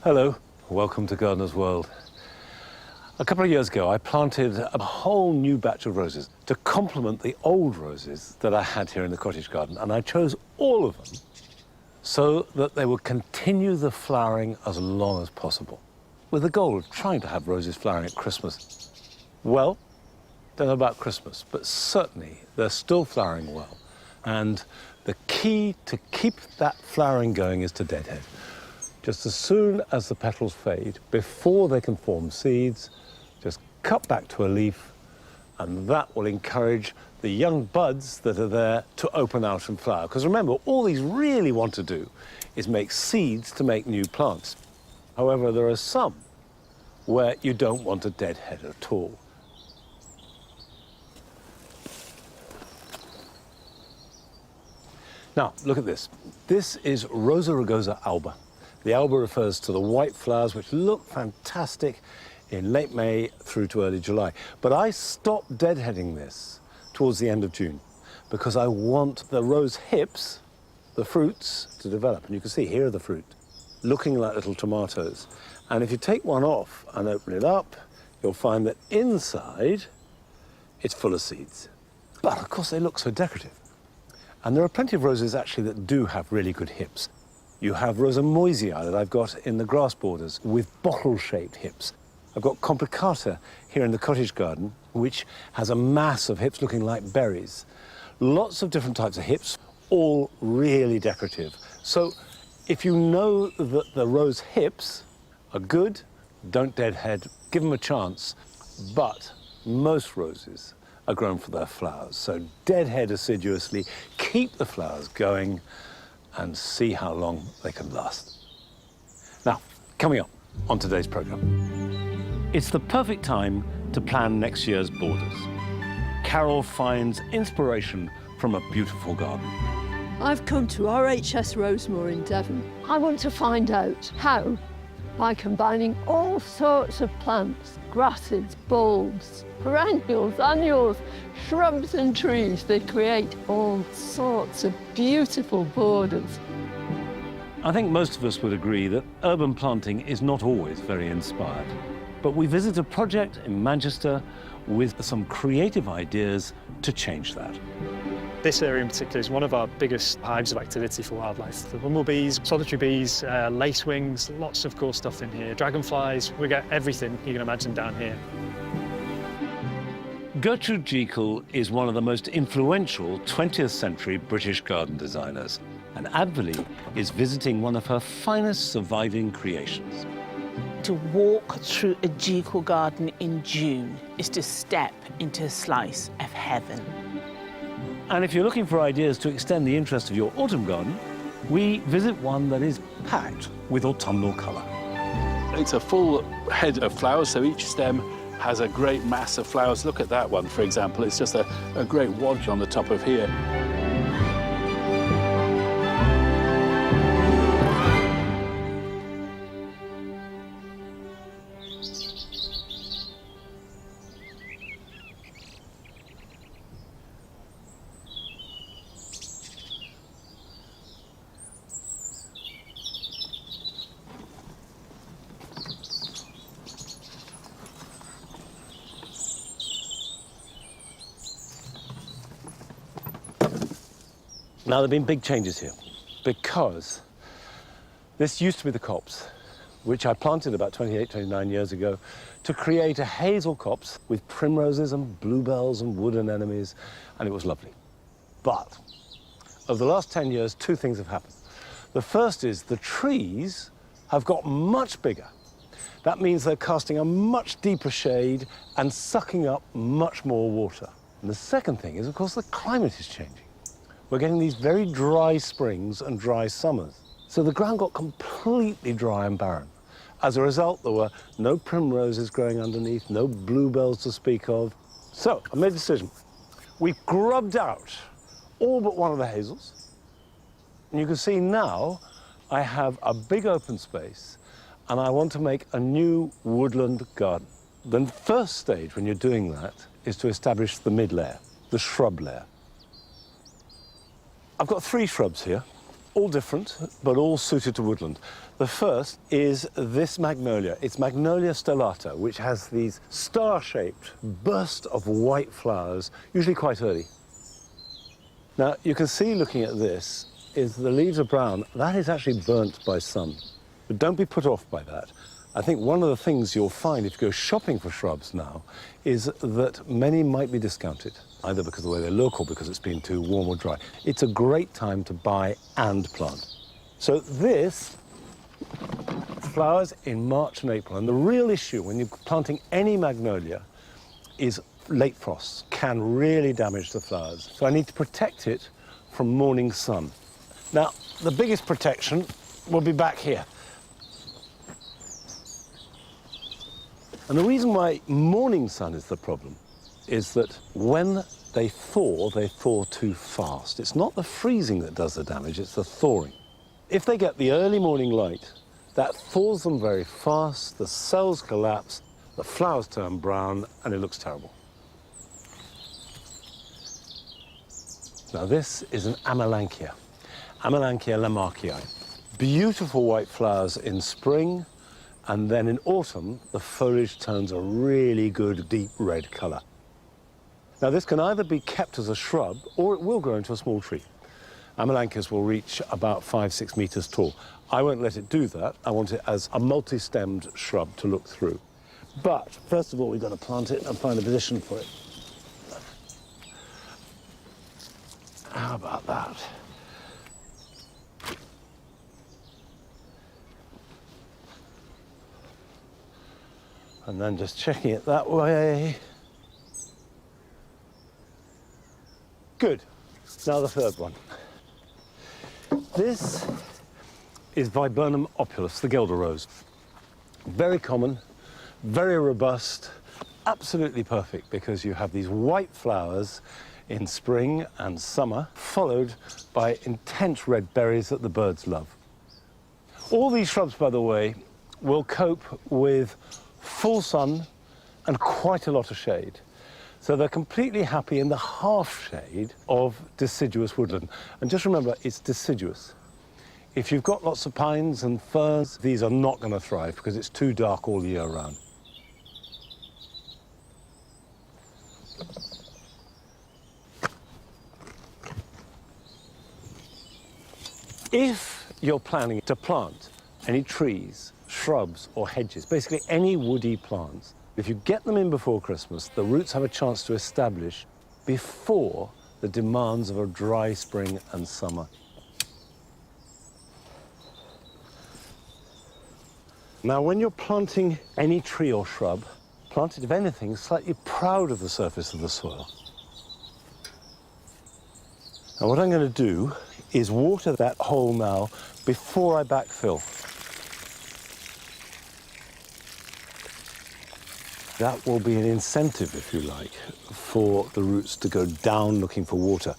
Hello, welcome to Gardener's World. A couple of years ago, I planted a whole new batch of roses to complement the old roses that I had here in the cottage garden, and I chose all of them so that they would continue the flowering as long as possible, with the goal of trying to have roses flowering at Christmas. Well, don't know about Christmas, but certainly they're still flowering well. And the key to keep that flowering going is to deadhead. Just as soon as the petals fade, before they can form seeds, just cut back to a leaf, and that will encourage the young buds that are there to open out and flower. Because remember, all these really want to do is make seeds to make new plants. However, there are some where you don't want a deadhead at all. Now, look at this. This is Rosa rugosa alba. The alba refers to the white flowers, which look fantastic in late May through to early July. But I stopped deadheading this towards the end of June because I want the rose hips, the fruits, to develop. And you can see here are the fruit, looking like little tomatoes. And if you take one off and open it up, you'll find that inside it's full of seeds. But of course they look so decorative. And there are plenty of roses actually that do have really good hips. You have Rosa moysii that I've got in the grass borders with bottle-shaped hips. I've got complicata here in the cottage garden, which has a mass of hips looking like berries. Lots of different types of hips, all really decorative. So if you know that the rose hips are good, don't deadhead, give them a chance. But most roses are grown for their flowers. So deadhead assiduously, keep the flowers going, and see how long they can last. Now, coming up on today's programme. It's the perfect time to plan next year's borders. Carol finds inspiration from a beautiful garden. I've come to RHS Rosemoor in Devon. I want to find out how, by combining all sorts of plants, grasses, bulbs, perennials, annuals, shrubs and trees, they create all sorts of beautiful borders. I think most of us would agree that urban planting is not always very inspired. But we visit a project in Manchester with some creative ideas to change that. This area in particular is one of our biggest hives of activity for wildlife. The bumblebees, solitary bees, lacewings, lots of cool stuff in here. Dragonflies, we get everything you can imagine down here. Gertrude Jekyll is one of the most influential 20th century British garden designers, and Advolly is visiting one of her finest surviving creations. To walk through a Jekyll garden in June is to step into a slice of heaven. And if you're looking for ideas to extend the interest of your autumn garden, we visit one that is packed with autumnal colour. It's a full head of flowers, so each stem has a great mass of flowers. Look at that one, for example. It's just a great wodge on the top of here. Now, there have been big changes here because this used to be the copse, which I planted about 28, 29 years ago to create a hazel copse with primroses and bluebells and wood anemones, and it was lovely. But over the last 10 years, two things have happened. The first is the trees have got much bigger. That means they're casting a much deeper shade and sucking up much more water. And the second thing is, of course, the climate is changing. We're getting these very dry springs and dry summers. So the ground got completely dry and barren. As a result, there were no primroses growing underneath, no bluebells to speak of. So I made a decision. We grubbed out all but one of the hazels. And you can see now I have a big open space and I want to make a new woodland garden. The first stage when you're doing that is to establish the mid layer, the shrub layer. I've got 3 shrubs here. all different, but all suited to woodland. The first is this magnolia. It's Magnolia stellata, which has these star-shaped bursts of white flowers, usually quite early. Now, you can see looking at this, is the leaves are brown. That is actually burnt by sun. But don't be put off by that. I think one of the things you'll find if you go shopping for shrubs now is that many might be discounted, either because of the way they look or because it's been too warm or dry. It's a great time to buy and plant. So this flowers in March and April, and the real issue when you're planting any magnolia is late frosts can really damage the flowers. So I need to protect it from morning sun. Now, the biggest protection will be back here. And the reason why morning sun is the problem is that when they thaw too fast. It's not the freezing that does the damage, it's the thawing. If they get the early morning light, that thaws them very fast, the cells collapse, the flowers turn brown, and it looks terrible. Now this is an Amelanchier, Amelanchier lamarckii. Beautiful white flowers in spring, and then in autumn, the foliage turns a really good deep red colour. Now this can either be kept as a shrub, or it will grow into a small tree. Amelanchiers will reach about 5–6 metres tall. I won't let it do that. I want it as a multi-stemmed shrub to look through. But first of all, we've got to plant it and find a position for it. How about that? And then just checking it that way. Good. Now the third one. This is Viburnum opulus, the Guelder rose. Very common, very robust, absolutely perfect because you have these white flowers in spring and summer, followed by intense red berries that the birds love. All these shrubs, by the way, will cope with full sun and quite a lot of shade. So they're completely happy in the half shade of deciduous woodland. And just remember, it's deciduous. If you've got lots of pines and ferns, these are not going to thrive because it's too dark all year round. If you're planning to plant any trees, shrubs or hedges, basically any woody plants, if you get them in before Christmas, the roots have a chance to establish before the demands of a dry spring and summer. Now, when you're planting any tree or shrub, plant it, if anything, slightly proud of the surface of the soil. Now, what I'm going to do is water that hole now before I backfill. That will be an incentive, if you like, for the roots to go down looking for water.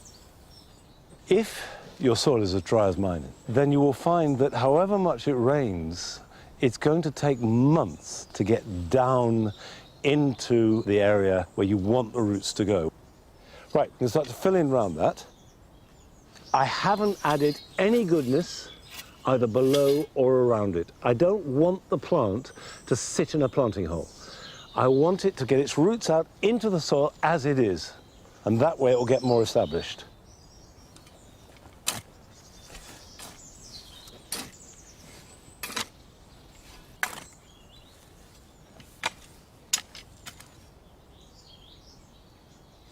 If your soil is as dry as mine, then you will find that however much it rains, it's going to take months to get down into the area where you want the roots to go. Right, I'm going to start to fill in around that. I haven't added any goodness either below or around it. I don't want the plant to sit in a planting hole. I want it to get its roots out into the soil as it is, and that way it will get more established.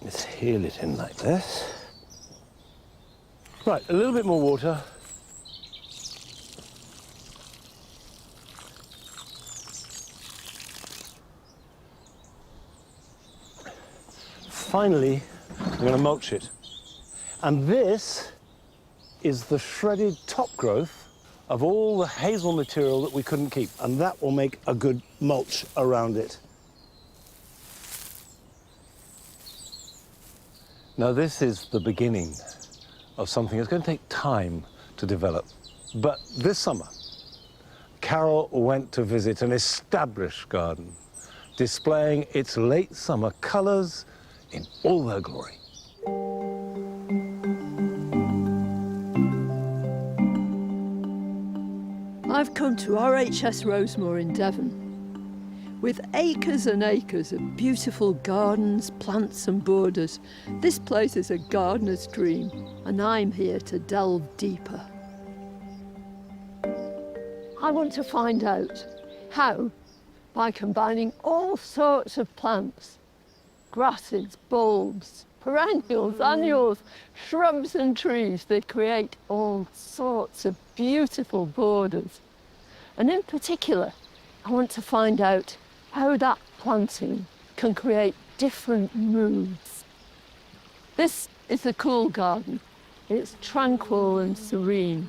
Let's heel it in like this. Right, a little bit more water. Finally, I'm going to mulch it. And this is the shredded top growth of all the hazel material that we couldn't keep. And that will make a good mulch around it. Now, this is the beginning of something that's going to take time to develop. But this summer, Carol went to visit an established garden, displaying its late summer colours in all their glory. I've come to RHS Rosemoor in Devon. With acres and acres of beautiful gardens, plants and borders, this place is a gardener's dream, and I'm here to delve deeper. I want to find out how, by combining all sorts of plants, grasses, bulbs, perennials, annuals, shrubs and trees, they create all sorts of beautiful borders. And in particular, I want to find out how that planting can create different moods. This is the cool garden. It's tranquil and serene.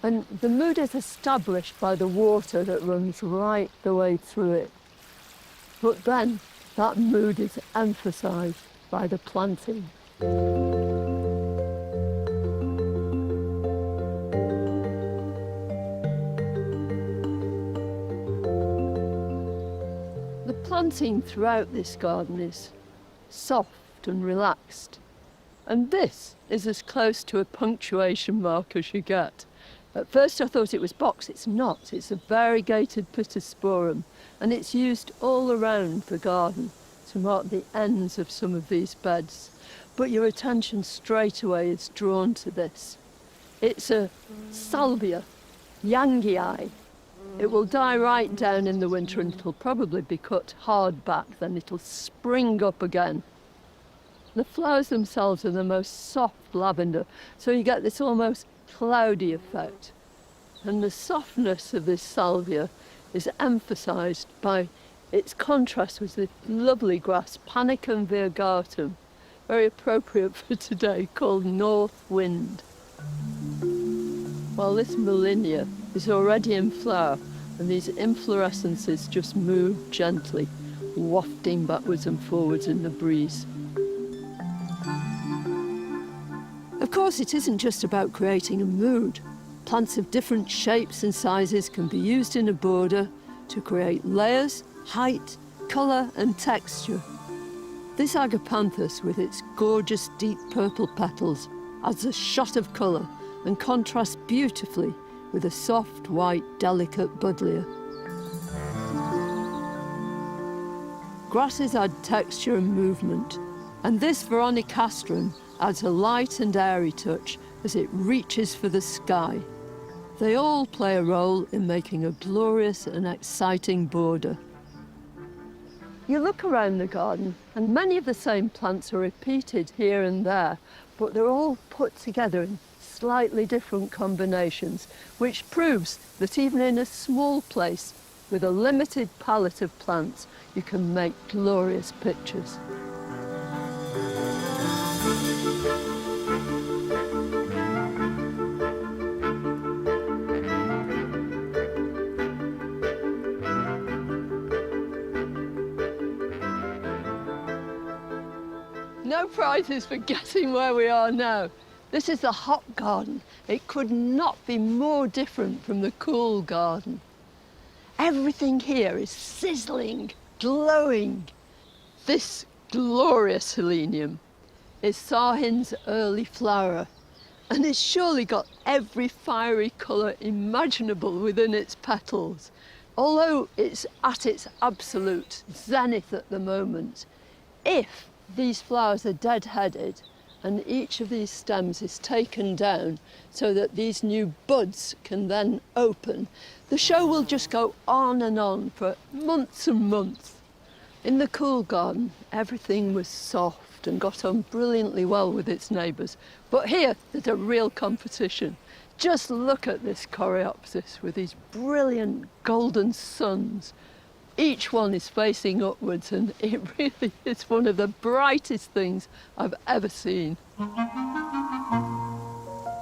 And the mood is established by the water that runs right the way through it. But then that mood is emphasised by the planting. The planting throughout this garden is soft and relaxed. And this is as close to a punctuation mark as you get. At first I thought it was box. It's not. It's a variegated pittosporum, and it's used all around the garden to mark the ends of some of these beds. But your attention straight away is drawn to this. It's a salvia, yangii. It will die right down in the winter and it'll probably be cut hard back, then it'll spring up again. The flowers themselves are the most soft lavender, so you get this almost cloudy effect. And the softness of this salvia is emphasised by its contrast with this lovely grass, Panicum virgatum, very appropriate for today, called North Wind. While this Molinia is already in flower, and these inflorescences just move gently, wafting backwards and forwards in the breeze. Of course, it isn't just about creating a mood. Plants of different shapes and sizes can be used in a border to create layers, height, colour and texture. This agapanthus, with its gorgeous deep purple petals, adds a shot of colour and contrasts beautifully with a soft, white, delicate buddleia. Grasses add texture and movement, and this veronicastrum adds a light and airy touch as it reaches for the sky. They all play a role in making a glorious and exciting border. You look around the garden and many of the same plants are repeated here and there, but they're all put together in slightly different combinations, which proves that even in a small place with a limited palette of plants, you can make glorious pictures. No prizes for guessing where we are now. This is the hot garden. It could not be more different from the cool garden. Everything here is sizzling, glowing. This glorious selenium is Sahin's early flower, and it's surely got every fiery colour imaginable within its petals. Although it's at its absolute zenith at the moment, if these flowers are deadheaded and each of these stems is taken down so that these new buds can then open, the show will just go on and on for months and months. In the cool garden, everything was soft and got on brilliantly well with its neighbours. But here, there's a real competition. Just look at this coreopsis with these brilliant golden suns. Each one is facing upwards, and it really is one of the brightest things I've ever seen.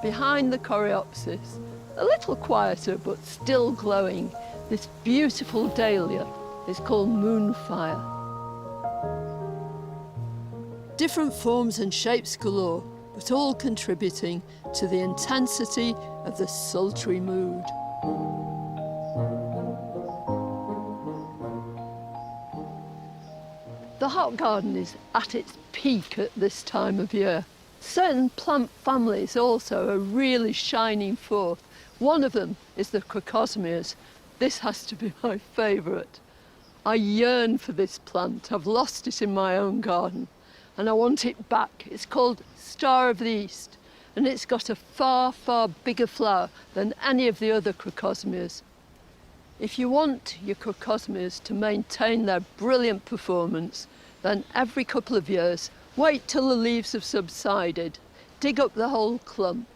Behind the coreopsis, a little quieter but still glowing, this beautiful dahlia is called moonfire. Different forms and shapes galore, but all contributing to the intensity of the sultry mood. The hot garden is at its peak at this time of year. Certain plant families also are really shining forth One of them is the crocosmias. This has to be my favourite. I yearn for this plant. I've lost it in my own garden and I want it back. It's called Star of the East and it's got a far, far bigger flower than any of the other crocosmias. If you want your crocosmias to maintain their brilliant performance, then every couple of years, wait till the leaves have subsided, dig up the whole clump.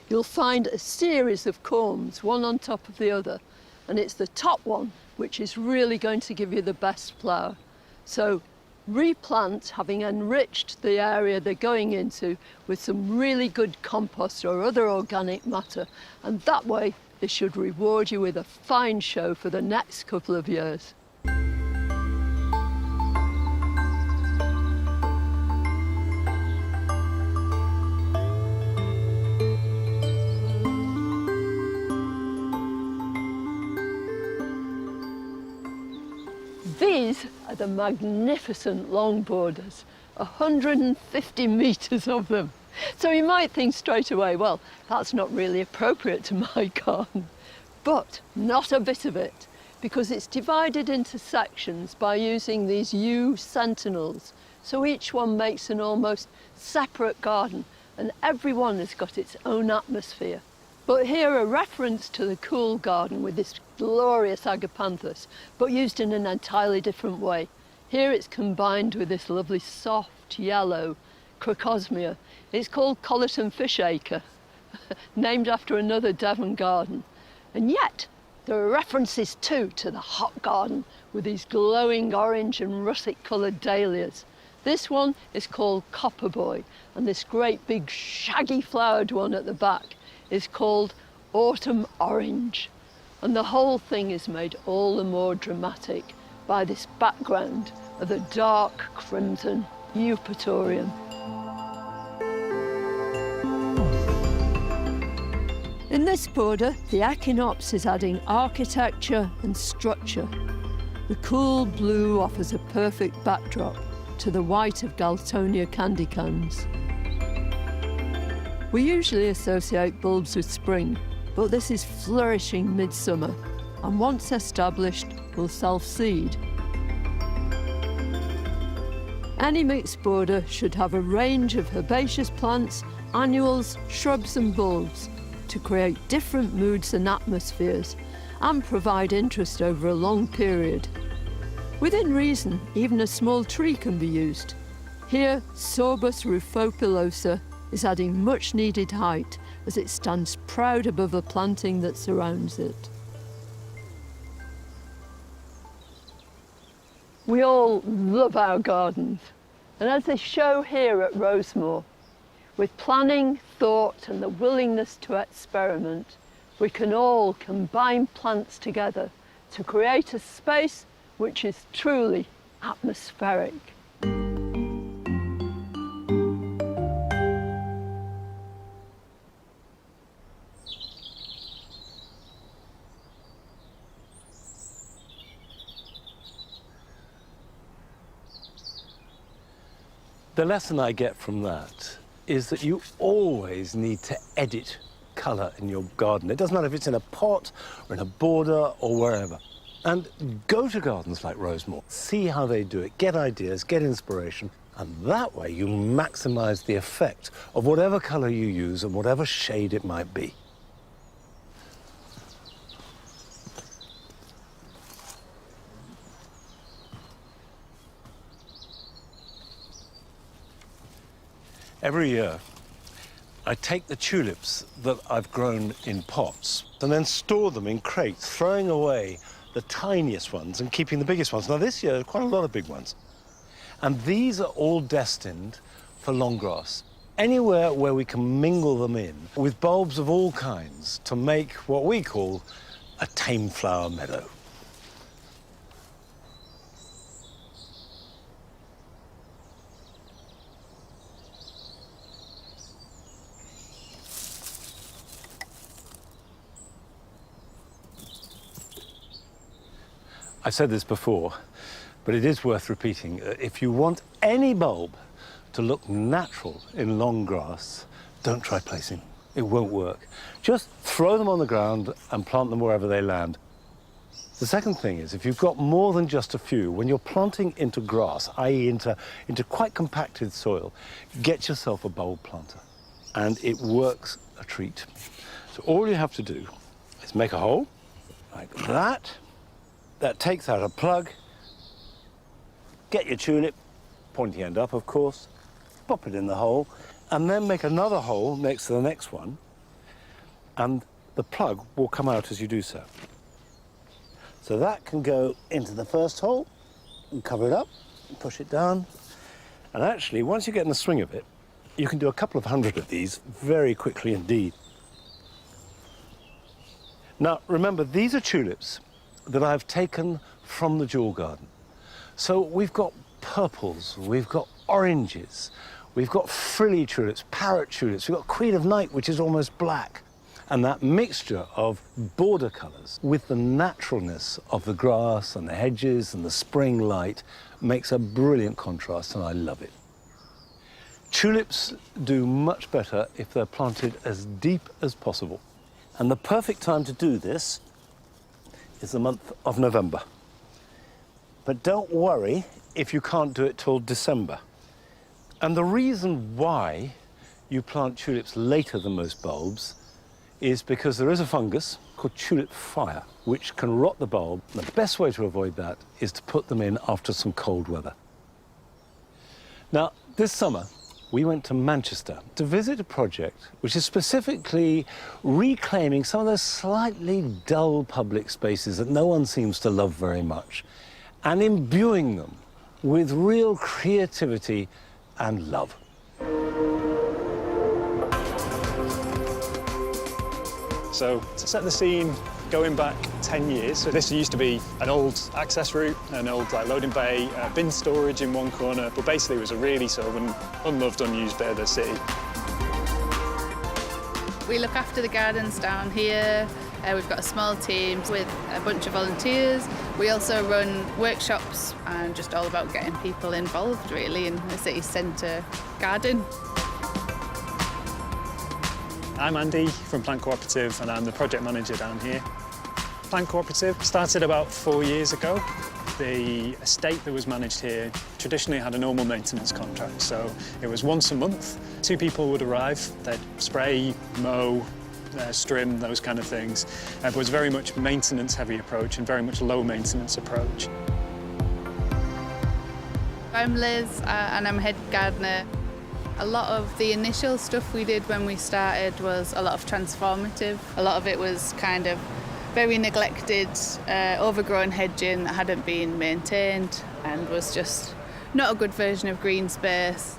You'll find a series of corms, one on top of the other, and it's the top one which is really going to give you the best flower. So replant, having enriched the area they're going into with some really good compost or other organic matter, and that way they should reward you with a fine show for the next couple of years. These are the magnificent long borders, 150 metres of them. So you might think straight away, well, that's not really appropriate to my garden. But not a bit of it, because it's divided into sections by using these yew sentinels. So each one makes an almost separate garden, and every one has got its own atmosphere. But here a reference to the cool garden with this glorious agapanthus, but used in an entirely different way. Here it's combined with this lovely soft yellow crocosmia. It's called Collerton Fishacre, named after another Devon garden. And yet there are references too to the hot garden with these glowing orange and russet coloured dahlias. This one is called Copperboy, and this great big shaggy flowered one at the back is called Autumn Orange. And the whole thing is made all the more dramatic by this background of the dark crimson eupatorium. In this border, the Echinopsis is adding architecture and structure. The cool blue offers a perfect backdrop to the white of Daltonia candy canes. We usually associate bulbs with spring, but this is flourishing midsummer, and once established, will self-seed. Any mixed border should have a range of herbaceous plants, annuals, shrubs and bulbs to create different moods and atmospheres and provide interest over a long period. Within reason, even a small tree can be used. Here, Sorbus rufopilosa is adding much needed height as it stands proud above the planting that surrounds it. We all love our gardens, and as they show here at Rosemoor, with planning, thought and the willingness to experiment, we can all combine plants together to create a space which is truly atmospheric. The lesson I get from that is that you always need to edit colour in your garden. It doesn't matter if it's in a pot or in a border or wherever. And go to gardens like Rosemoor, see how they do it, get ideas, get inspiration, and that way you maximise the effect of whatever colour you use and whatever shade it might be. Every year, I take the tulips that I've grown in pots and then store them in crates, throwing away the tiniest ones and keeping the biggest ones. Now this year, there are quite a lot of big ones. And these are all destined for long grass. Anywhere where we can mingle them in with bulbs of all kinds to make what we call a tame flower meadow. I've said this before, but it is worth repeating. If you want any bulb to look natural in long grass, don't try placing it won't work. Just throw them on the ground and plant them wherever they land. The second thing is, if you've got more than just a few, when you're planting into grass, i.e. into quite compacted soil, get yourself a bulb planter, and it works a treat. So all you have to do is make a hole, like that. That takes out a plug. Get your tulip, pointy end up, of course, pop it in the hole, and then make another hole next to the next one, and the plug will come out as you do so. So that can go into the first hole and cover it up and push it down. And actually, once you get in the swing of it, you can do a couple of hundred of these very quickly indeed. Now, remember, these are tulips that I've taken from the jewel garden. So we've got purples, we've got oranges, we've got frilly tulips, parrot tulips, we've got Queen of Night, which is almost black. And that mixture of border colours with the naturalness of the grass and the hedges and the spring light makes a brilliant contrast, and I love it. Tulips do much better if they're planted as deep as possible. And the perfect time to do this is the month of November. But don't worry if you can't do it till December. And the reason why you plant tulips later than most bulbs is because there is a fungus called tulip fire, which can rot the bulb. The best way to avoid that is to put them in after some cold weather. Now, this summer, we went to Manchester to visit a project which is specifically reclaiming some of those slightly dull public spaces that no one seems to love very much, and imbuing them with real creativity and love. So to set the scene, going back 10 years, so this used to be an old access route, an old loading bay, bin storage in one corner, but basically it was a really sort of an unloved, unused bit of the city. We look after the gardens down here. We've got a small team with a bunch of volunteers. We also run workshops and just all about getting people involved really in the city centre garden. I'm Andy from Plant Cooperative and I'm the project manager down here. Plant Cooperative started about 4 years ago. The estate that was managed here traditionally had a normal maintenance contract, so it was once a month. 2 people would arrive, they'd spray, mow, strim, those kind of things. But it was very much maintenance-heavy approach and very much low-maintenance approach. I'm Liz and I'm head gardener. A lot of the initial stuff we did when we started was a lot of transformative. A lot of it was kind of very neglected, overgrown hedging that hadn't been maintained and was just not a good version of green space.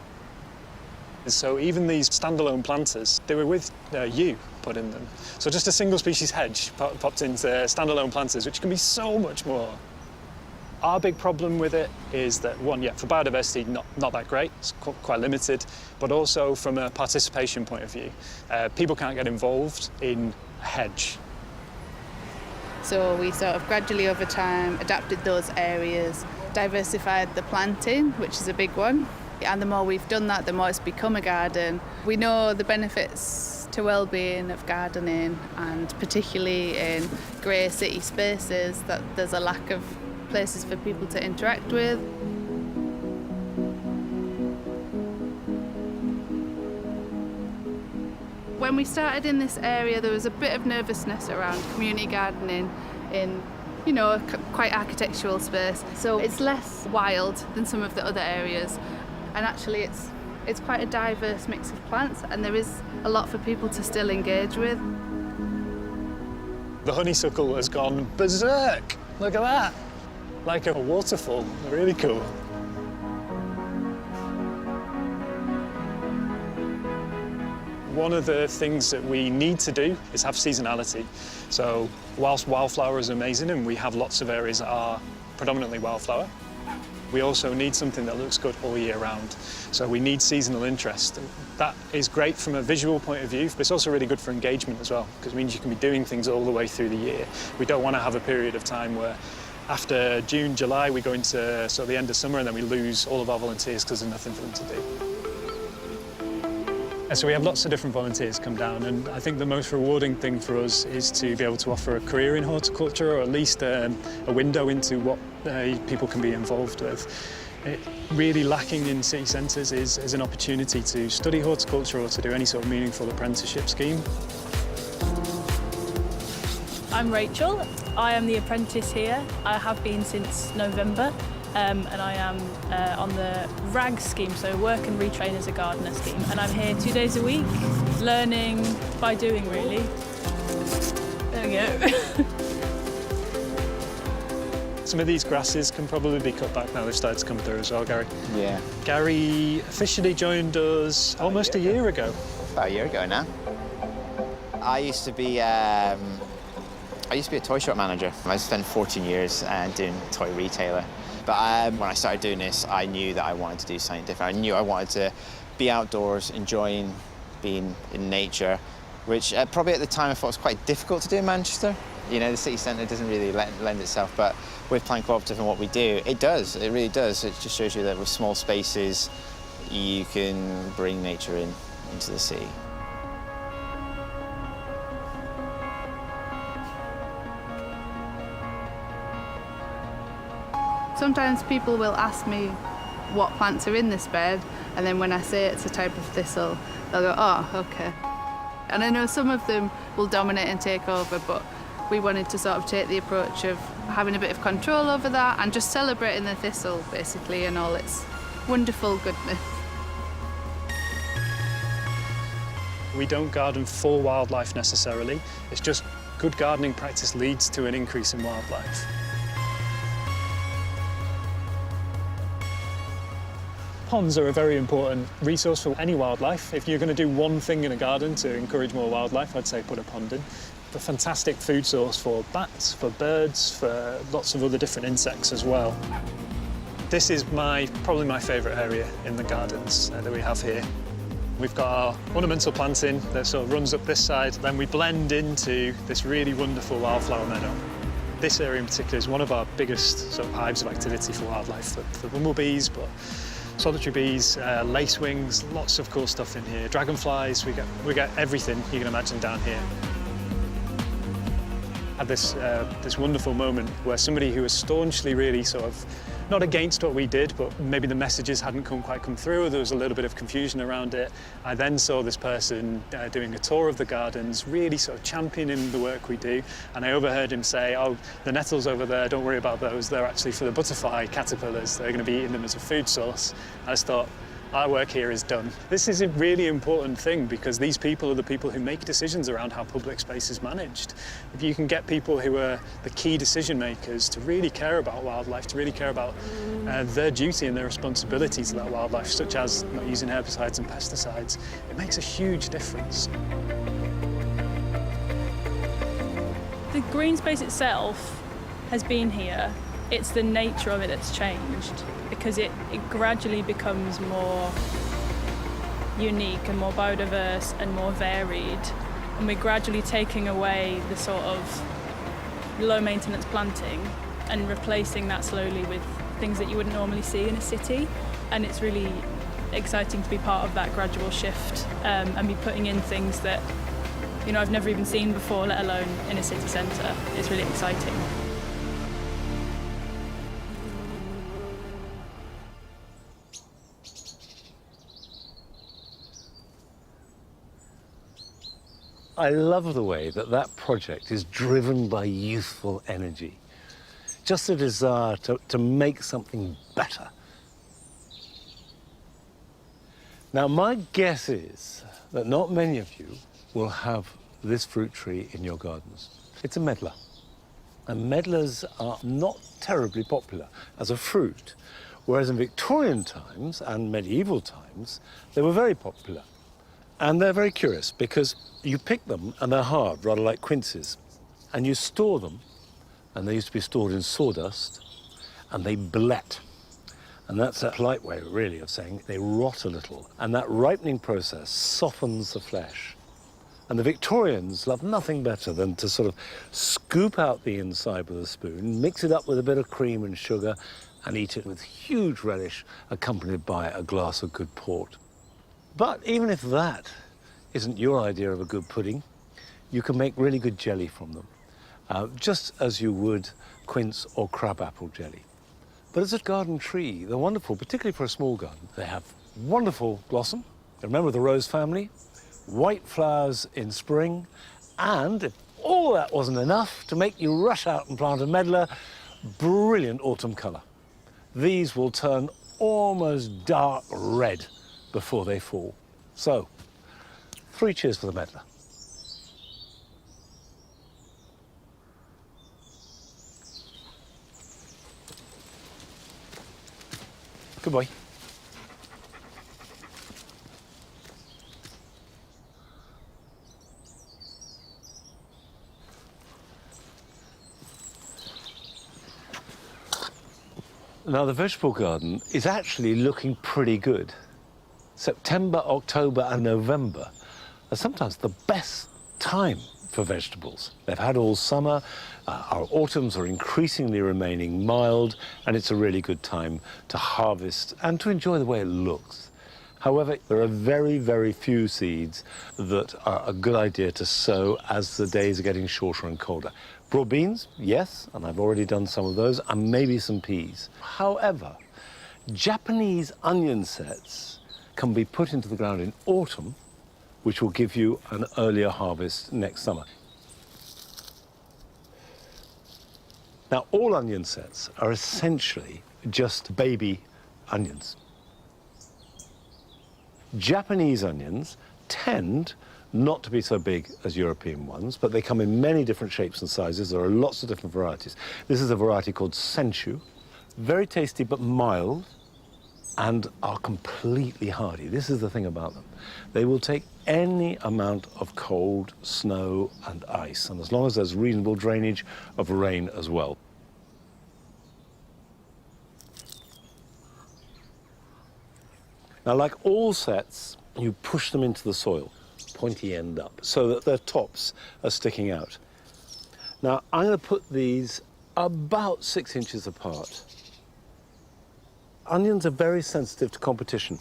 So even these standalone planters, they were with yew put in them. So just a single species hedge popped into standalone planters, which can be so much more. Our big problem with it is that, one, for biodiversity, not that great, it's quite limited, but also from a participation point of view. People can't get involved in a hedge. So we sort of gradually over time adapted those areas, diversified the planting, which is a big one. And the more we've done that, the more it's become a garden. We know the benefits to well-being of gardening, and particularly in grey city spaces, that there's a lack of places for people to interact with. When we started in this area, there was a bit of nervousness around community gardening in, a quite architectural space. So it's less wild than some of the other areas. And actually it's quite a diverse mix of plants, and there is a lot for people to still engage with. The honeysuckle has gone berserk. Look at that. Like a waterfall, really cool. One of the things that we need to do is have seasonality. So whilst wildflower is amazing and we have lots of areas that are predominantly wildflower, we also need something that looks good all year round. So we need seasonal interest. That is great from a visual point of view, but it's also really good for engagement as well, because it means you can be doing things all the way through the year. We don't want to have a period of time where after June, July, we go into sort of the end of summer and then we lose all of our volunteers because there's nothing for them to do. And so we have lots of different volunteers come down, and I think the most rewarding thing for us is to be able to offer a career in horticulture, or at least a window into what people can be involved with. Really lacking in city centres is an opportunity to study horticulture or to do any sort of meaningful apprenticeship scheme. I'm Rachel. I am the apprentice here. I have been since November, and I am on the RAG scheme, so Work and Retrain as a Gardener scheme. And I'm here 2 days a week, learning by doing, really. There we go. Some of these grasses can probably be cut back now they've started to come through as well, Gary. Yeah. Gary officially joined us almost a year ago. About a year ago now. I used to be a toy shop manager. I spent 14 years doing toy retailer. But when I started doing this, I knew that I wanted to do something different. I knew I wanted to be outdoors, enjoying being in nature, which probably at the time I thought was quite difficult to do in Manchester. You know, the city centre doesn't really lend itself, but with Plant Cooperative and what we do, it does, it really does. It just shows you that with small spaces, you can bring nature into the city. Sometimes people will ask me what plants are in this bed, and then when I say it's a type of thistle, they'll go, oh, okay. And I know some of them will dominate and take over, but we wanted to sort of take the approach of having a bit of control over that and just celebrating the thistle, basically, and all its wonderful goodness. We don't garden for wildlife necessarily. It's just good gardening practice leads to an increase in wildlife. Ponds are a very important resource for any wildlife. If you're going to do one thing in a garden to encourage more wildlife, I'd say put a pond in. A fantastic food source for bats, for birds, for lots of other different insects as well. This is probably my favourite area in the gardens that we have here. We've got our ornamental planting that sort of runs up this side, then we blend into this really wonderful wildflower meadow. This area in particular is one of our biggest sort of hives of activity for wildlife, for bumblebees, but solitary bees, lacewings, lots of cool stuff in here. Dragonflies, we get everything you can imagine down here. Had this wonderful moment where somebody who was staunchly really sort of not against what we did, but maybe the messages hadn't quite come through, or there was a little bit of confusion around it. I then saw this person doing a tour of the gardens, really sort of championing the work we do, and I overheard him say, oh, the nettles over there, don't worry about those, they're actually for the butterfly caterpillars, they're going to be eating them as a food source. I just thought, our work here is done. This is a really important thing because these people are the people who make decisions around how public space is managed. If you can get people who are the key decision makers to really care about wildlife, to really care about their duty and their responsibility to that wildlife, such as not using herbicides and pesticides, it makes a huge difference. The green space itself has been here. It's the nature of it that's changed, because it gradually becomes more unique and more biodiverse and more varied. And we're gradually taking away the sort of low maintenance planting and replacing that slowly with things that you wouldn't normally see in a city. And it's really exciting to be part of that gradual shift and be putting in things that, you know, I've never even seen before, let alone in a city centre. It's really exciting. I love the way that project is driven by youthful energy. Just a desire to make something better. Now, my guess is that not many of you will have this fruit tree in your gardens. It's a medlar. And medlars are not terribly popular as a fruit, whereas in Victorian times and medieval times, they were very popular. And they're very curious because you pick them and they're hard, rather like quinces. And you store them, and they used to be stored in sawdust, and they blet. And that's a polite way, really, of saying they rot a little. And that ripening process softens the flesh. And the Victorians loved nothing better than to sort of scoop out the inside with a spoon, mix it up with a bit of cream and sugar, and eat it with huge relish, accompanied by a glass of good port. But even if that isn't your idea of a good pudding, you can make really good jelly from them, just as you would quince or crabapple jelly. But as a garden tree, they're wonderful, particularly for a small garden. They have wonderful blossom, remember the rose family, white flowers in spring, and if all that wasn't enough to make you rush out and plant a medlar, brilliant autumn colour. These will turn almost dark red before they fall. So, 3 cheers for the medlar. Good boy. Now, the vegetable garden is actually looking pretty good. September, October and November are sometimes the best time for vegetables. They've had all summer, our autumns are increasingly remaining mild, and it's a really good time to harvest and to enjoy the way it looks. However, there are very, very few seeds that are a good idea to sow as the days are getting shorter and colder. Broad beans, yes, and I've already done some of those, and maybe some peas. However, Japanese onion sets can be put into the ground in autumn, which will give you an earlier harvest next summer. Now, all onion sets are essentially just baby onions. Japanese onions tend not to be so big as European ones, but they come in many different shapes and sizes. There are lots of different varieties. This is a variety called senchu, very tasty but mild, and are completely hardy. This is the thing about them. They will take any amount of cold, snow and ice, and as long as there's reasonable drainage of rain as well. Now, like all sets, you push them into the soil, pointy end up, so that their tops are sticking out. Now, I'm going to put these about 6 inches apart. Onions are very sensitive to competition,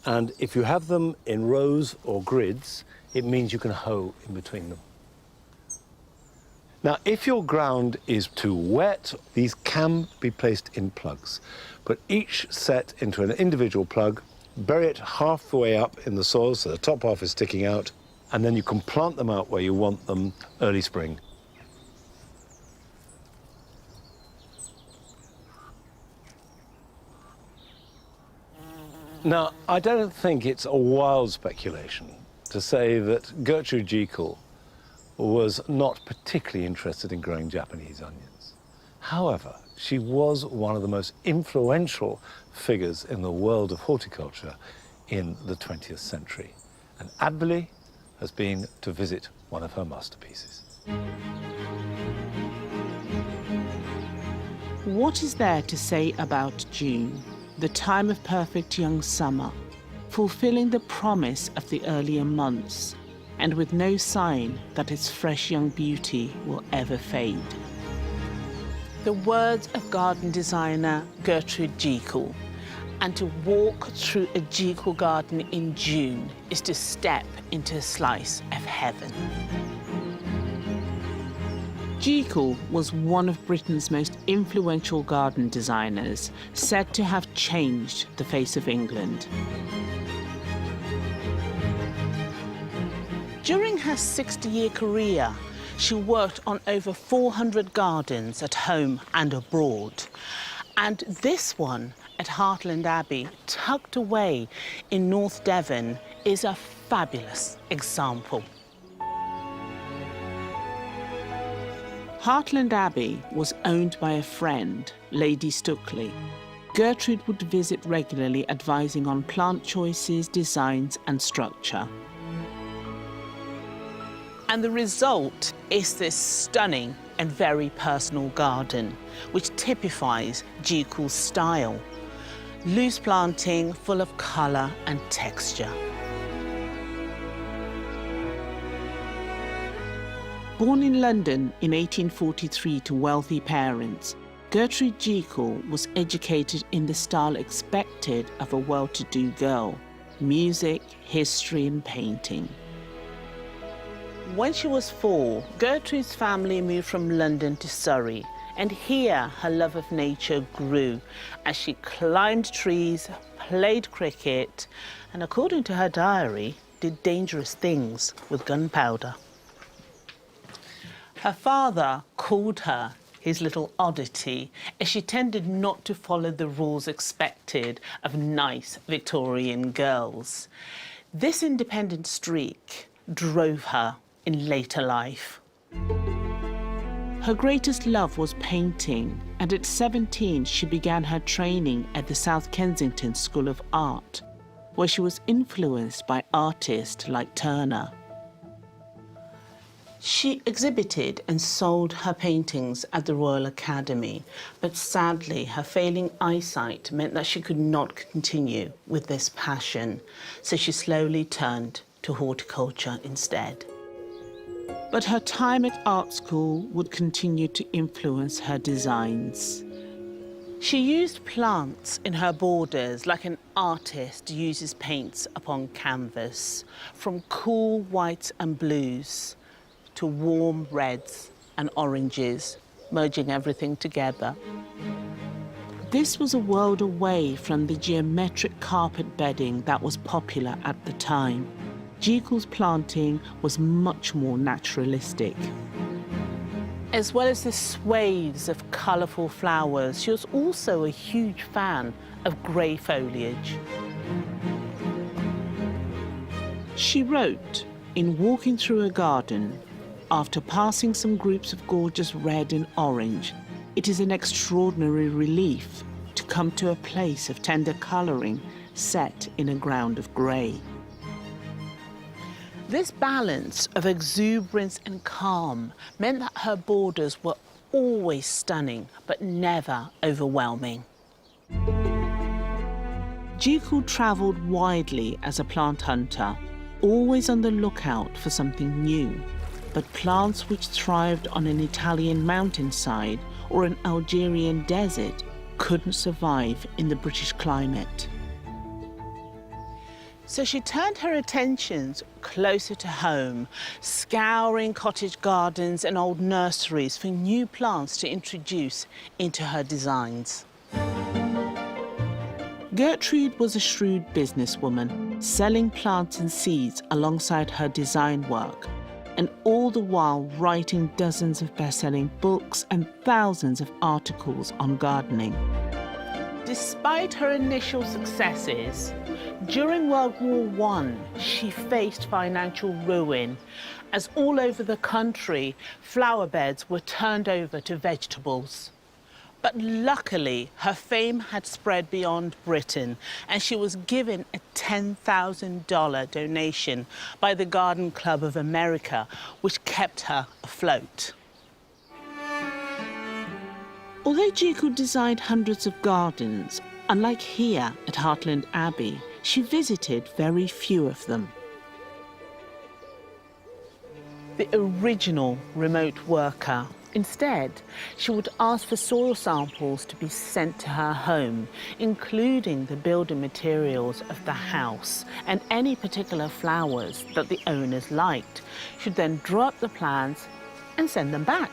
and if you have them in rows or grids, it means you can hoe in between them. Now, if your ground is too wet, these can be placed in plugs. Put each set into an individual plug, bury it half the way up in the soil so the top half is sticking out, and then you can plant them out where you want them early spring. Now, I don't think it's a wild speculation to say that Gertrude Jekyll was not particularly interested in growing Japanese onions. However, she was one of the most influential figures in the world of horticulture in the 20th century. And Advolly has been to visit one of her masterpieces. What is there to say about June, the time of perfect young summer, fulfilling the promise of the earlier months, and with no sign that its fresh young beauty will ever fade? The words of garden designer Gertrude Jekyll. And to walk through a Jekyll garden in June is to step into a slice of heaven. Jekyll was one of Britain's most influential garden designers, said to have changed the face of England. During her 60-year career, she worked on over 400 gardens at home and abroad. And this one at Hartland Abbey, tucked away in North Devon, is a fabulous example. Hartland Abbey was owned by a friend, Lady Stukeley. Gertrude would visit regularly, advising on plant choices, designs and structure. And the result is this stunning and very personal garden, which typifies Jekyll's style. Loose planting, full of colour and texture. Born in London in 1843 to wealthy parents, Gertrude Jekyll was educated in the style expected of a well-to-do girl. music, history and painting. When she was 4, Gertrude's family moved from London to Surrey, and here her love of nature grew as she climbed trees, played cricket, and according to her diary, did dangerous things with gunpowder. Her father called her his little oddity, as she tended not to follow the rules expected of nice Victorian girls. This independent streak drove her in later life. Her greatest love was painting, and at 17 she began her training at the South Kensington School of Art, where she was influenced by artists like Turner. She exhibited and sold her paintings at the Royal Academy, but sadly her failing eyesight meant that she could not continue with this passion, so she slowly turned to horticulture instead. But her time at art school would continue to influence her designs. She used plants in her borders like an artist uses paints upon canvas, from cool whites and blues to warm reds and oranges, merging everything together. This was a world away from the geometric carpet bedding that was popular at the time. Jekyll's planting was much more naturalistic. As well as the swathes of colourful flowers, she was also a huge fan of grey foliage. She wrote, in walking through a garden, after passing some groups of gorgeous red and orange, it is an extraordinary relief to come to a place of tender colouring set in a ground of grey. This balance of exuberance and calm meant that her borders were always stunning, but never overwhelming. Jekyll travelled widely as a plant hunter, always on the lookout for something new. But plants which thrived on an Italian mountainside or an Algerian desert couldn't survive in the British climate. So she turned her attentions closer to home, scouring cottage gardens and old nurseries for new plants to introduce into her designs. Gertrude was a shrewd businesswoman, selling plants and seeds alongside her design work, and all the while writing dozens of best-selling books and thousands of articles on gardening. Despite her initial successes, during World War I, she faced financial ruin, as all over the country, flower beds were turned over to vegetables. But luckily, her fame had spread beyond Britain, and she was given a $10,000 donation by the Garden Club of America, which kept her afloat. Although Jekyll designed hundreds of gardens, unlike here at Hartland Abbey, she visited very few of them. The original remote worker. Instead, she would ask for soil samples to be sent to her home, including the building materials of the house and any particular flowers that the owners liked. She'd then draw up the plans and send them back.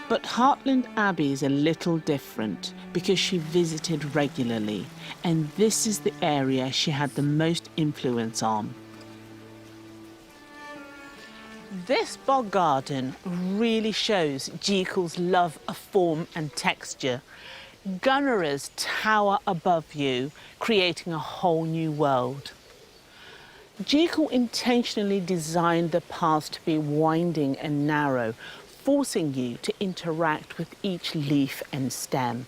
But Hartland Abbey is a little different because she visited regularly, and this is the area she had the most influence on. This bog garden really shows Jekyll's love of form and texture. Gunneras tower above you, creating a whole new world. Jekyll intentionally designed the paths to be winding and narrow, forcing you to interact with each leaf and stem.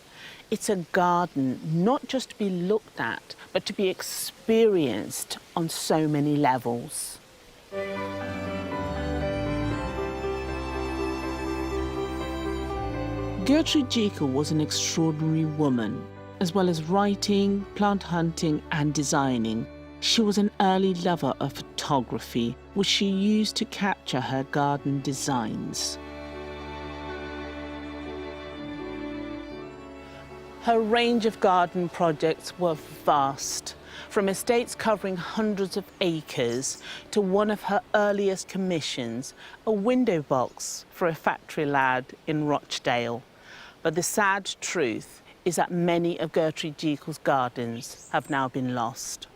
It's a garden not just to be looked at, but to be experienced on so many levels. Gertrude Jekyll was an extraordinary woman. As well as writing, plant hunting and designing, she was an early lover of photography, which she used to capture her garden designs. Her range of garden projects were vast, from estates covering hundreds of acres to one of her earliest commissions, a window box for a factory lad in Rochdale. But the sad truth is that many of Gertrude Jekyll's gardens have now been lost.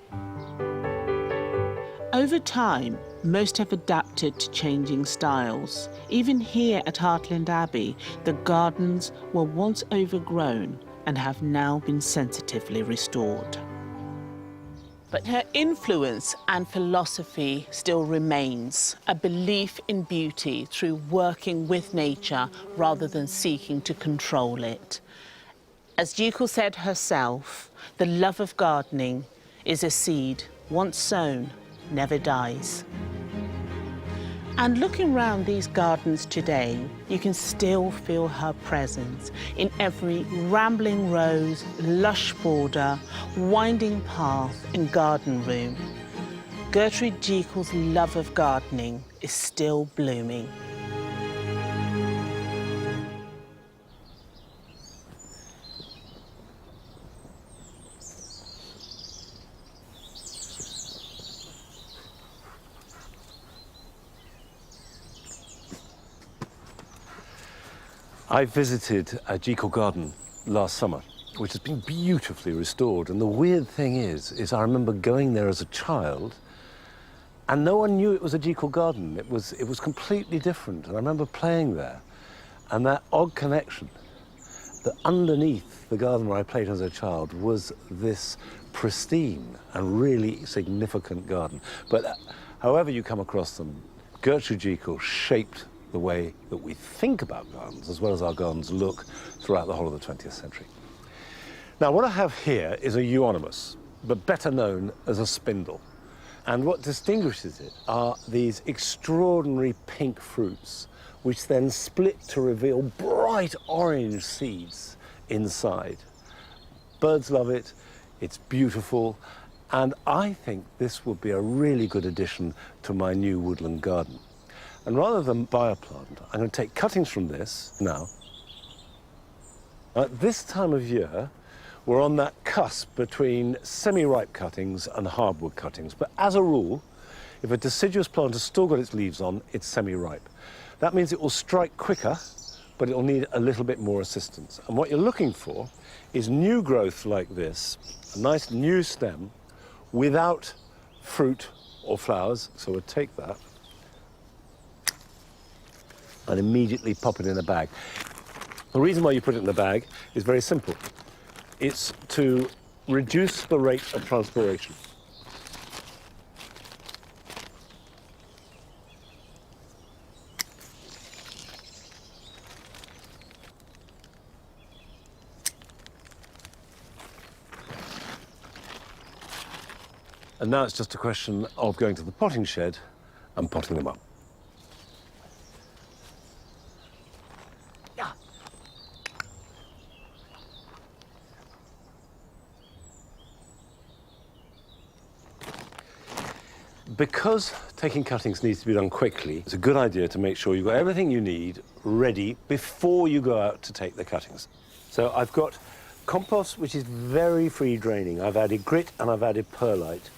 Over time, most have adapted to changing styles. Even here at Hartland Abbey, the gardens were once overgrown and have now been sensitively restored. But her influence and philosophy still remains, a belief in beauty through working with nature rather than seeking to control it. As Jekyll said herself, the love of gardening is a seed once sown, never dies. And looking round these gardens today, you can still feel her presence in every rambling rose, lush border, winding path and garden room. Gertrude Jekyll's love of gardening is still blooming. I visited a Jekyll garden last summer, which has been beautifully restored. And the weird thing is I remember going there as a child and no one knew it was a Jekyll garden. It was completely different. And I remember playing there and that odd connection that underneath the garden where I played as a child was this pristine and really significant garden. But however you come across them, Gertrude Jekyll shaped the way that we think about gardens, as well as our gardens look throughout the whole of the 20th century. Now, what I have here is a euonymus, but better known as a spindle. And what distinguishes it are these extraordinary pink fruits, which then split to reveal bright orange seeds inside. Birds love it, it's beautiful, and I think this would be a really good addition to my new woodland garden. And rather than buy a plant, I'm going to take cuttings from this now. At this time of year, we're on that cusp between semi-ripe cuttings and hardwood cuttings. But as a rule, if a deciduous plant has still got its leaves on, it's semi-ripe. That means it will strike quicker, but it'll need a little bit more assistance. And what you're looking for is new growth like this, a nice new stem without fruit or flowers. So we'll take that and immediately pop it in a bag. The reason why you put it in the bag is very simple. It's to reduce the rate of transpiration. And now it's just a question of going to the potting shed and potting them up. Because taking cuttings needs to be done quickly, it's a good idea to make sure you've got everything you need ready before you go out to take the cuttings. So I've got compost, which is very free draining. I've added grit and I've added perlite.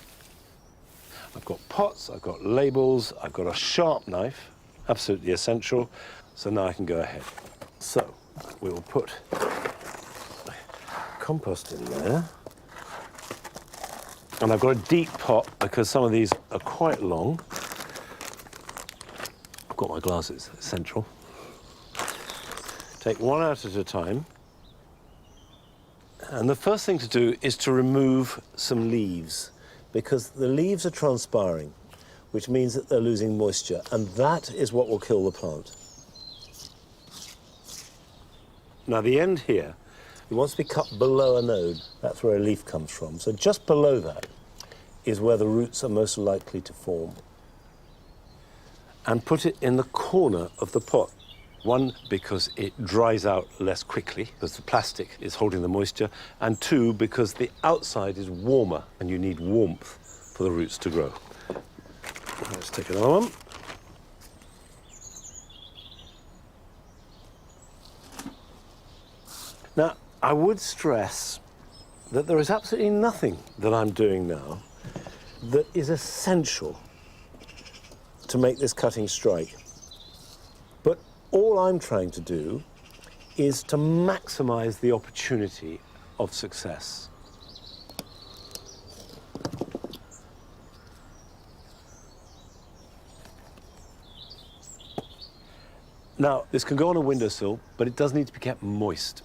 I've got pots, I've got labels, I've got a sharp knife, absolutely essential. So now I can go ahead. So we will put compost in there. And I've got a deep pot because some of these are quite long. I've got my glasses, essential. Take one out at a time. And the first thing to do is to remove some leaves because the leaves are transpiring, which means that they're losing moisture, and that is what will kill the plant. Now the end here, it wants to be cut below a node. That's where a leaf comes from. So just below that is where the roots are most likely to form. And put it in the corner of the pot. One, because it dries out less quickly, because the plastic is holding the moisture. And two, because the outside is warmer and you need warmth for the roots to grow. Let's take another one. Now, I would stress that there is absolutely nothing that I'm doing now that is essential to make this cutting strike. But all I'm trying to do is to maximize the opportunity of success. Now, this can go on a windowsill, but it does need to be kept moist.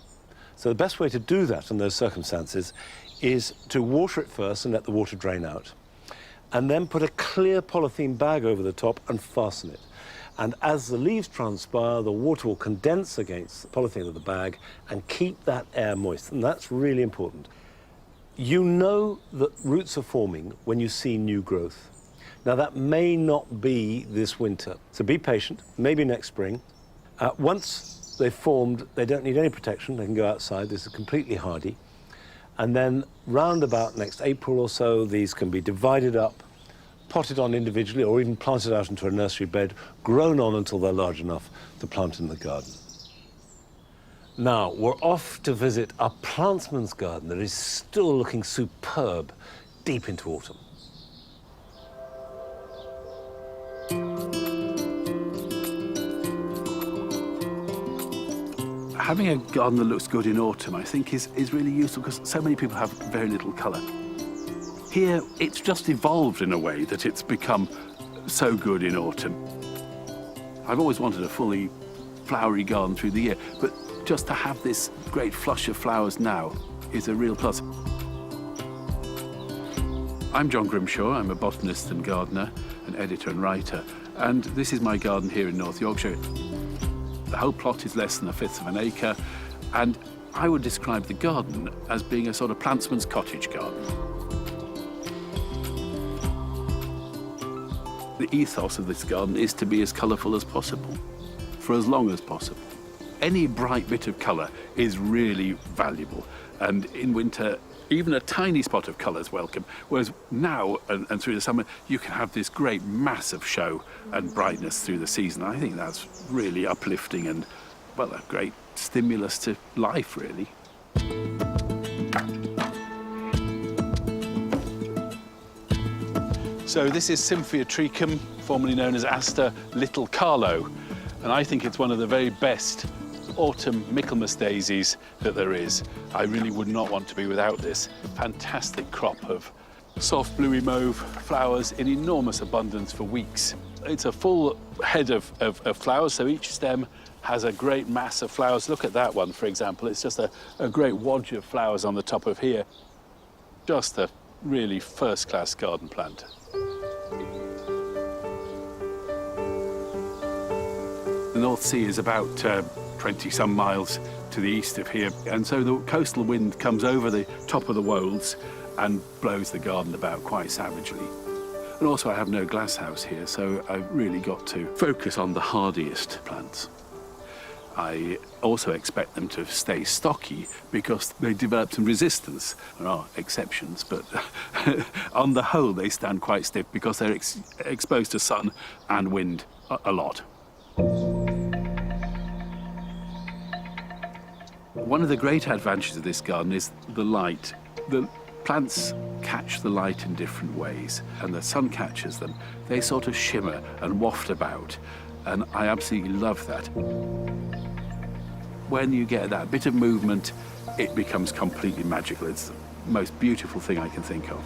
So the best way to do that in those circumstances is to water it first and let the water drain out, and then put a clear polythene bag over the top and fasten it. And as the leaves transpire, the water will condense against the polythene of the bag and keep that air moist, and that's really important. You know that roots are forming when you see new growth. Now, that may not be this winter, so be patient, maybe next spring. Once they've formed, they don't need any protection. They can go outside. This is completely hardy. And then round about next April or so, these can be divided up, potted on individually, or even planted out into a nursery bed, grown on until they're large enough to plant in the garden. Now, we're off to visit a plantsman's garden that is still looking superb deep into autumn. Having a garden that looks good in autumn, I think, is really useful because so many people have very little colour. Here, it's just evolved in a way that it's become so good in autumn. I've always wanted a fully flowery garden through the year, but just to have this great flush of flowers now is a real plus. I'm John Grimshaw. I'm a botanist and gardener, an editor and writer, and this is my garden here in North Yorkshire. The whole plot is less than 1/5 of an acre, and I would describe the garden as being a sort of plantsman's cottage garden. The ethos of this garden is to be as colourful as possible, for as long as possible. Any bright bit of colour is really valuable, and in winter, even a tiny spot of colour is welcome, whereas now and through the summer, you can have this great mass of show and brightness through the season. I think that's really uplifting and, well, a great stimulus to life, really. So this is Symphia trichum, formerly known as Aster Little Carlo, and I think it's one of the very best autumn Michaelmas daisies that there is. I really would not want to be without this fantastic crop of soft bluey mauve flowers in enormous abundance for weeks. It's a full head of flowers, so each stem has a great mass of flowers. Look at that one, for example. It's just a great wodge of flowers on the top of here. Just a really first-class garden plant. The North Sea is about 20-some miles to the east of here, and so the coastal wind comes over the top of the wolds and blows the garden about quite savagely. And also I have no glass house here, so I've really got to focus on the hardiest plants. I also expect them to stay stocky because they develop some resistance. There are exceptions, but on the whole they stand quite stiff because they're exposed to sun and wind a lot. One of the great advantages of this garden is the light. The plants catch the light in different ways, and the sun catches them. They sort of shimmer and waft about, and I absolutely love that. When you get that bit of movement, it becomes completely magical. It's the most beautiful thing I can think of.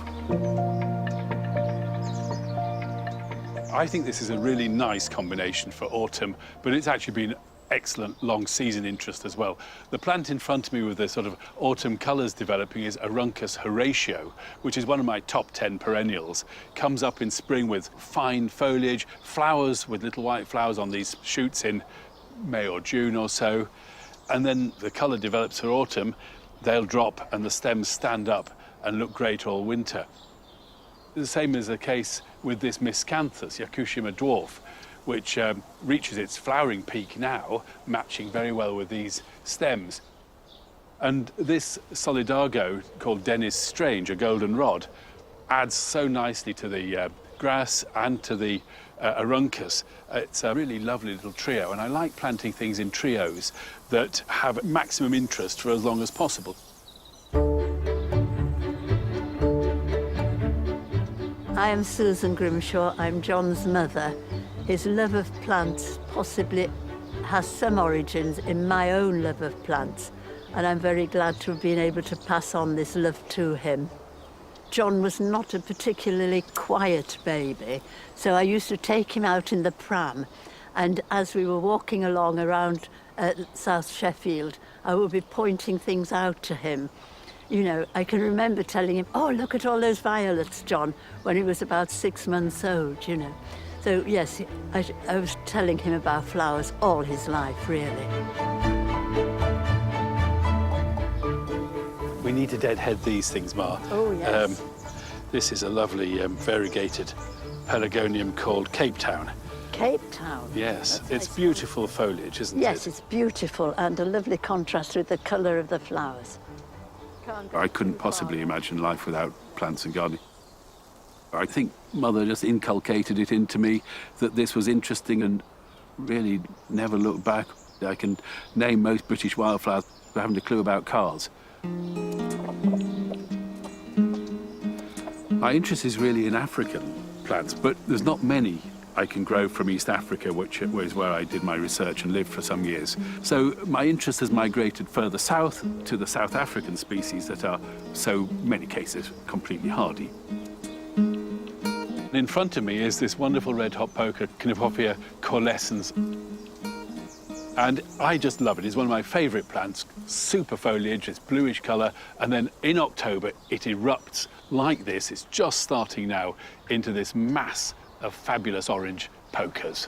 I think this is a really nice combination for autumn, but it's actually been excellent long season interest as well. The plant in front of me with the sort of autumn colours developing is Aruncus Horatio, which is one of my top 10 perennials. Comes up in spring with fine foliage, flowers with little white flowers on these shoots in May or June or so. And then the colour develops for autumn, they'll drop and the stems stand up and look great all winter. The same is the case with this Miscanthus, Yakushima dwarf, which reaches its flowering peak now, matching very well with these stems. And this Solidago, called Dennis Strange, a goldenrod, adds so nicely to the grass and to the aruncus. It's a really lovely little trio, and I like planting things in trios that have maximum interest for as long as possible. I am Susan Grimshaw. I'm John's mother. His love of plants possibly has some origins in my own love of plants, and I'm very glad to have been able to pass on this love to him. John was not a particularly quiet baby, so I used to take him out in the pram, and as we were walking along around South Sheffield, I would be pointing things out to him. You know, I can remember telling him, "Oh, look at all those violets, John," when he was about 6 months old, you know. So, yes, I was telling him about flowers all his life, really. We need to deadhead these things, Ma. Oh, yes. This is a lovely variegated pelargonium called Cape Town. Cape Town? Yes, That's it's nice. beautiful foliage, isn't it? Yes, it's beautiful and a lovely contrast with the colour of the flowers. I couldn't possibly imagine life without plants and gardening. I think Mother just inculcated it into me that this was interesting and really never looked back. I can name most British wildflowers without having a clue about cars. My interest is really in African plants, but there's not many I can grow from East Africa, which was where I did my research and lived for some years. So my interest has migrated further south to the South African species that are, so many cases, completely hardy. In front of me is this wonderful red hot poker, Cnipophia coalescens. And I just love it. It's one of my favourite plants. Super foliage, it's bluish colour, and then in October it erupts like this. It's just starting now into this mass of fabulous orange pokers.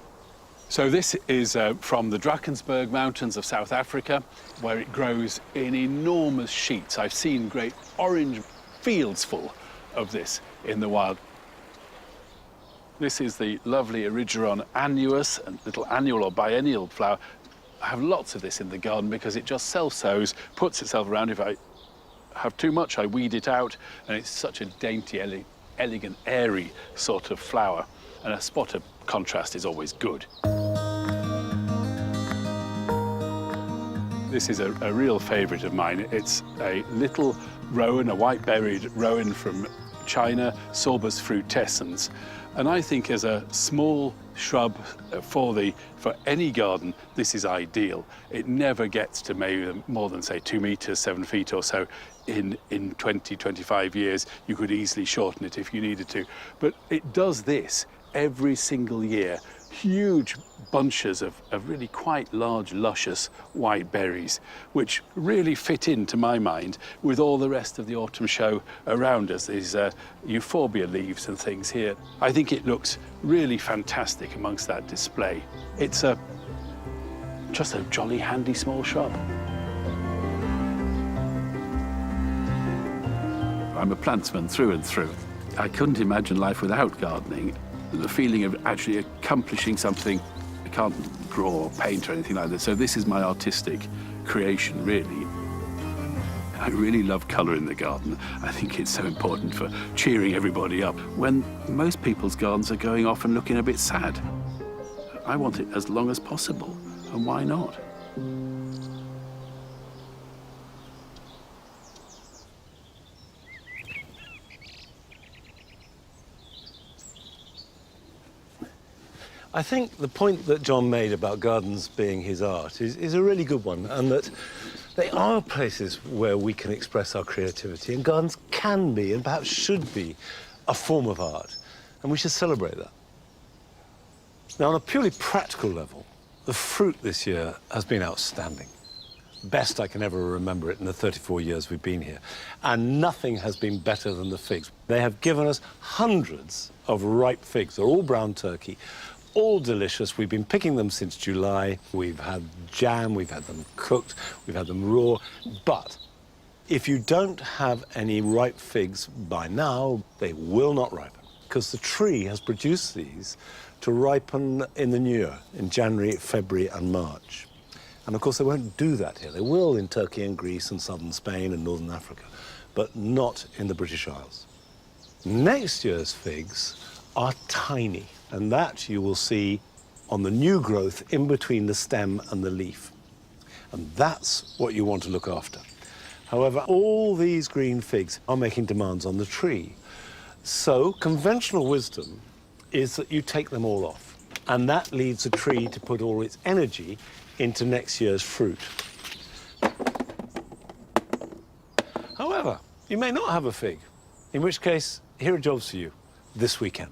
So this is from the Drakensberg Mountains of South Africa, where it grows in enormous sheets. I've seen great orange fields full of this in the wild. This is the lovely Erigeron annuus, a little annual or biennial flower. I have lots of this in the garden because it just self-sows, puts itself around. If I have too much, I weed it out, and it's such a dainty, elegant, airy sort of flower. And a spot of contrast is always good. This is a real favourite of mine. It's a little rowan, a white-berried rowan from China, Sorbus frutescens. And I think as a small shrub for any garden, this is ideal. It never gets to maybe more than, say, 2 meters, 7 feet or so. In 20, 25 years, you could easily shorten it if you needed to. But it does this every single year. Huge bunches of really quite large, luscious white berries, which really fit in, to my mind, with all the rest of the autumn show around us. These euphorbia leaves and things here. I think it looks really fantastic amongst that display. It's just a jolly handy small shrub. I'm a plantsman through and through. I couldn't imagine life without gardening. The feeling of actually accomplishing something. I can't draw or paint or anything like that, so this is my artistic creation, really. I really love colour in the garden. I think it's so important for cheering everybody up when most people's gardens are going off and looking a bit sad. I want it as long as possible, and why not? I think the point that John made about gardens being his art is a really good one, and that they are places where we can express our creativity, and gardens can be, and perhaps should be, a form of art, and we should celebrate that. Now, on a purely practical level, the fruit this year has been outstanding. Best I can ever remember it in the 34 years we've been here. And nothing has been better than the figs. They have given us hundreds of ripe figs. They're all brown turkey, all delicious. We've been picking them since July. We've had jam, we've had them cooked, we've had them raw. But if you don't have any ripe figs by now, they will not ripen, because the tree has produced these to ripen in the new year, in January, February and March. And of course they won't do that here. They will in Turkey and Greece and southern Spain and northern Africa, but not in the British Isles. Next year's figs are tiny, and that you will see on the new growth in between the stem and the leaf. And that's what you want to look after. However, all these green figs are making demands on the tree. So conventional wisdom is that you take them all off, and that leaves the tree to put all its energy into next year's fruit. However, you may not have a fig, in which case, here are jobs for you this weekend.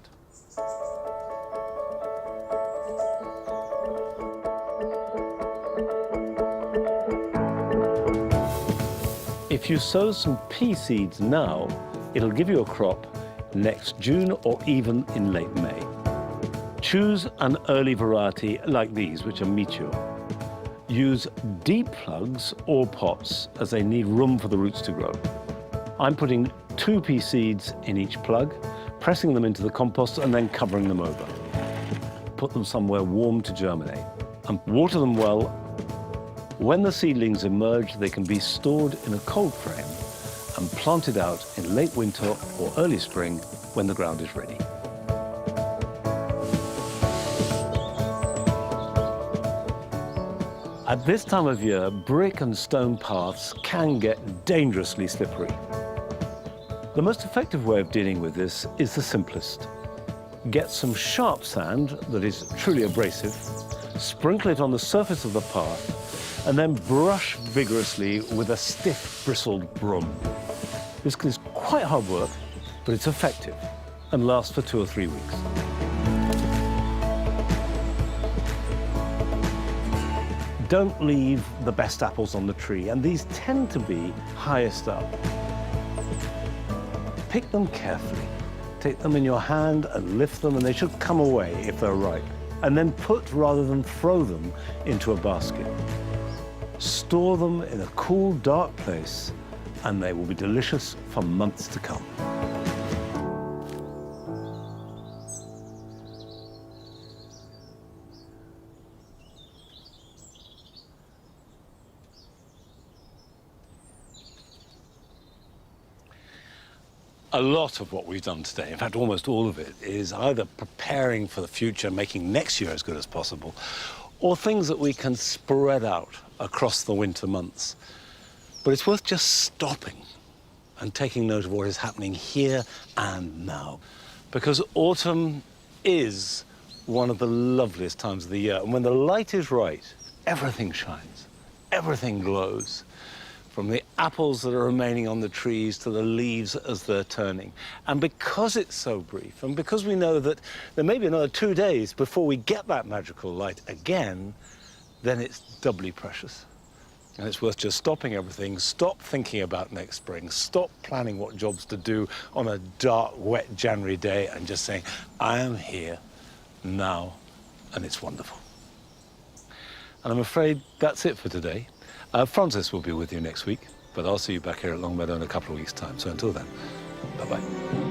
If you sow some pea seeds now, it'll give you a crop next June or even in late May. Choose an early variety like these, which are meteor. Use deep plugs or pots, as they need room for the roots to grow. I'm putting 2 pea seeds in each plug, pressing them into the compost and then covering them over. Put them somewhere warm to germinate and water them well. When the seedlings emerge, they can be stored in a cold frame and planted out in late winter or early spring when the ground is ready. At this time of year, brick and stone paths can get dangerously slippery. The most effective way of dealing with this is the simplest. Get some sharp sand that is truly abrasive, sprinkle it on the surface of the path, and then brush vigorously with a stiff, bristled broom. This is quite hard work, but it's effective and lasts for 2 or 3 weeks. Don't leave the best apples on the tree, and these tend to be highest up. Pick them carefully. Take them in your hand and lift them, and they should come away if they're ripe. And then put rather than throw them into a basket. Store them in a cool, dark place, and they will be delicious for months to come. A lot of what we've done today, in fact, almost all of it, is either preparing for the future, making next year as good as possible, or things that we can spread out across the winter months. But it's worth just stopping and taking note of what is happening here and now. Because autumn is one of the loveliest times of the year. And when the light is right, everything shines, everything glows. From the apples that are remaining on the trees to the leaves as they're turning. And because it's so brief, and because we know that there may be another 2 days before we get that magical light again, then it's doubly precious. And it's worth just stopping everything, stop thinking about next spring, stop planning what jobs to do on a dark, wet January day, and just saying, I am here now, and it's wonderful. And I'm afraid that's it for today. Francis will be with you next week, but I'll see you back here at Longmeadow in a couple of weeks' time. So until then, bye-bye.